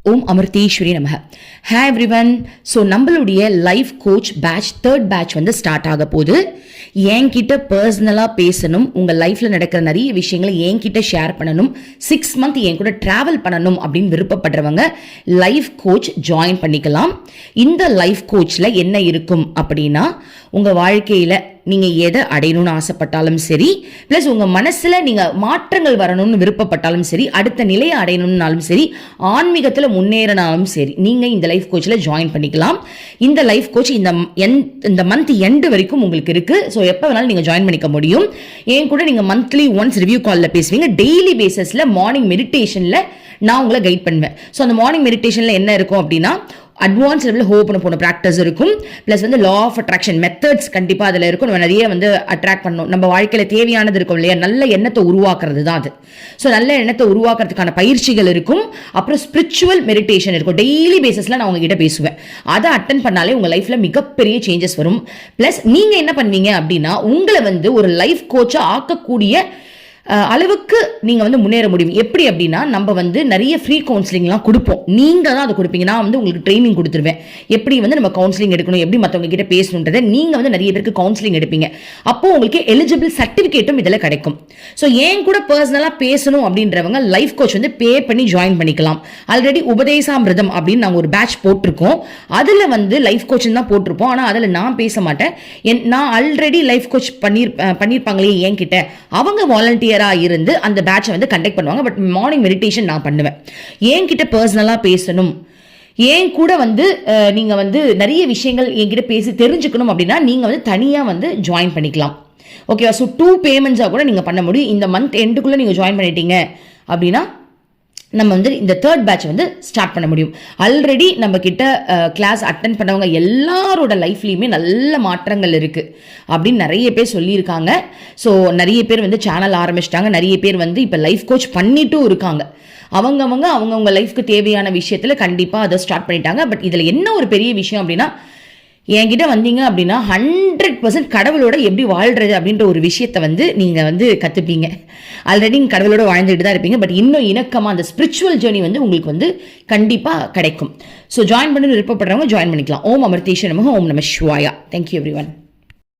ஓம் அமிர்தேஸ்வரி நமக. Hi everyone. So நம்மளுடைய life coach batch 3rd batch வந்து ஸ்டார்ட் ஆக போகுது. என்கிட்ட பர்சனலாக பேசணும், உங்கள் லைஃப்பில் நடக்கிற நிறைய விஷயங்களை என்கிட்ட ஷேர் பண்ணணும், 6 மந்த் என் கூட ட்ராவல் பண்ணணும் அப்படின்னு விருப்பப்படுறவங்க லைஃப் கோச் ஜாயின் பண்ணிக்கலாம். இந்த லைஃப் கோச்சில் என்ன இருக்கும் அப்படின்னா, உங்கள் வாழ்க்கையில் நீங்கள் எதை அடையணும்னு ஆசைப்பட்டாலும் சரி, ப்ளஸ் உங்கள் மனசில் நீங்கள் மாற்றங்கள் வரணும்னு விருப்பப்பட்டாலும் சரி, அடுத்த நிலையை அடையணும்னாலும் சரி, ஆன்மீகத்தில் முன்னேறினாலும் சரி, நீங்கள் இந்த லைஃப் கோச்சில் ஜாயின் பண்ணிக்கலாம். இந்த லைஃப் கோச் இந்த மந்த் எண்டு வரைக்கும் உங்களுக்கு இருக்குது. ஸோ எப்போ வேணாலும் நீங்கள் ஜாயின் பண்ணிக்க முடியும். ஏன் கூட நீங்கள் மந்த்லி ஒன்ஸ் ரிவ்யூ காலில் பேசுவீங்க. டெய்லி பேசிஸில் மார்னிங் மெடிடேஷனில் நான் உங்களை கைட் பண்ணுவேன். ஸோ அந்த மார்னிங் மெடிடேஷனில் என்ன இருக்கும் அப்படின்னா, அட்வான்ஸ் லெவலில் ஹோப் போன ப்ராக்டிஸ் இருக்கும். ப்ளஸ் வந்து லா ஆஃப் அட்ராக்ஷன் மெத்தட்ஸ் கண்டிப்பாக அதில் இருக்கும். நம்ம நிறைய வந்து அட்ராக்ட் பண்ணணும். நம்ம வாழ்க்கையில் தேவையானது இருக்கும் இல்லையா, நல்ல எண்ணத்தை உருவாக்குறது தான் அது. ஸோ நல்ல எண்ணத்தை உருவாக்குறதுக்கான பயிற்சிகள் இருக்கும். அப்புறம் ஸ்பிரிச்சுவல் மெடிடேஷன் இருக்கும். டெய்லி பேசிஸில் நான் உங்ககிட்ட பேசுவேன். அதை அட்டன் பண்ணாலே உங்கள் லைஃப்பில் மிகப்பெரிய சேஞ்சஸ் வரும். ப்ளஸ் நீங்கள் என்ன பண்ணுவீங்க அப்படின்னா, உங்களை வந்து ஒரு லைஃப் கோச்சாக ஆக்கக்கூடிய அளவுக்கு நீங்கள் வந்து முன்னேற முடியும். எப்படி அப்படின்னா, நம்ம வந்து நிறைய ஃப்ரீ கவுன்சிலிங்லாம் கொடுப்போம். நீங்கள் தான் அதை கொடுப்பீங்க. நான் வந்து உங்களுக்கு ட்ரைனிங் கொடுத்துருவேன். எப்படி வந்து நம்ம கவுன்சிலிங் எடுக்கணும், எப்படி மற்றவங்க கிட்ட பேசணுன்றதை நீங்கள் வந்து நிறைய பேருக்கு கவுன்சிலிங் எடுப்பீங்க. அப்போது உங்களுக்கு எலிஜிபிள் சர்டிஃபிகேட்டும் இதில் கிடைக்கும். ஸோ ஏன் கூட பர்சனலாக பேசணும் அப்படின்றவங்க லைஃப் கோச் வந்து பே பண்ணி ஜாயின் பண்ணிக்கலாம். ஆல்ரெடி உபதேசாமிரதம் அப்படின்னு நாங்கள் ஒரு பேட்ச் போட்டிருக்கோம். அதில் வந்து லைஃப் கோச்சுன்னு தான் போட்டிருப்போம். ஆனால் அதில் நான் பேச மாட்டேன். நான் ஆல்ரெடி லைஃப் கோச் பண்ணியிருப்பாங்களே என்கிட்ட, அவங்க வாலண்டியர் இருந்து அந்த பேட்சை வந்து கண்டக்ட் பண்ணுவாங்க. பட் மார்னிங் மெடிடேஷன் நான் பண்ணுவேன். என்கிட்ட பர்சனலா பேசணும், ஏன் கூட வந்து நீங்க வந்து நிறைய விஷயங்கள் என்கிட்ட பேசி தெரிஞ்சுக்கணும் அப்படின்னா நீங்க வந்து தனியா வந்து ஜாயின் பண்ணிக்கலாம். ஓகேவா? ஸோ 2 பேமெண்ட்ஸா கூட நீங்க பண்ண முடியும். இந்த மந்த் எண்டுக்குள்ள நீங்க ஜாயின் பண்ணிட்டீங்க அப்படின்னா நம்ம வந்து இந்த 3rd பேட்ச் வந்து ஸ்டார்ட் பண்ண முடியும். ஆல்ரெடி நம்ம கிட்ட கிளாஸ் அட்டன் பண்ணவங்க எல்லாரோட லைஃப்லையுமே நல்ல மாற்றங்கள் இருக்குது அப்படின்னு நிறைய பேர் சொல்லியிருக்காங்க. ஸோ நிறைய பேர் வந்து சேனல் ஆரம்பிச்சிட்டாங்க. நிறைய பேர் வந்து இப்போ லைஃப் கோச் பண்ணிட்டும் இருக்காங்க. அவங்கவுங்க லைஃப்க்கு தேவையான விஷயத்தில் கண்டிப்பாக அதை ஸ்டார்ட் பண்ணிட்டாங்க. பட் இதில் என்ன ஒரு பெரிய விஷயம் அப்படின்னா, என்கிட்ட வந்தீங்க அப்படின்னா 100% கடவுளோட எப்படி வாழ்றது அப்படின்ற ஒரு விஷயத்தை வந்து நீங்கள் வந்து கற்றுப்பீங்க. ஆல்ரெடி நீங்கள் கடவுளோட வாழ்ந்துட்டு தான் இருப்பீங்க. பட் இன்னும் இணக்கமாக அந்த ஸ்பிரிச்சுவல் ஜேர்னி வந்து உங்களுக்கு வந்து கண்டிப்பாக கிடைக்கும். ஸோ ஜாயின் பண்ணி விருப்பப்படுறவங்க ஜாயின் பண்ணிக்கலாம். ஓம் அமிர்தேஸ்வரி நமக. ஓம் நம சிவாயா. Thank you everyone.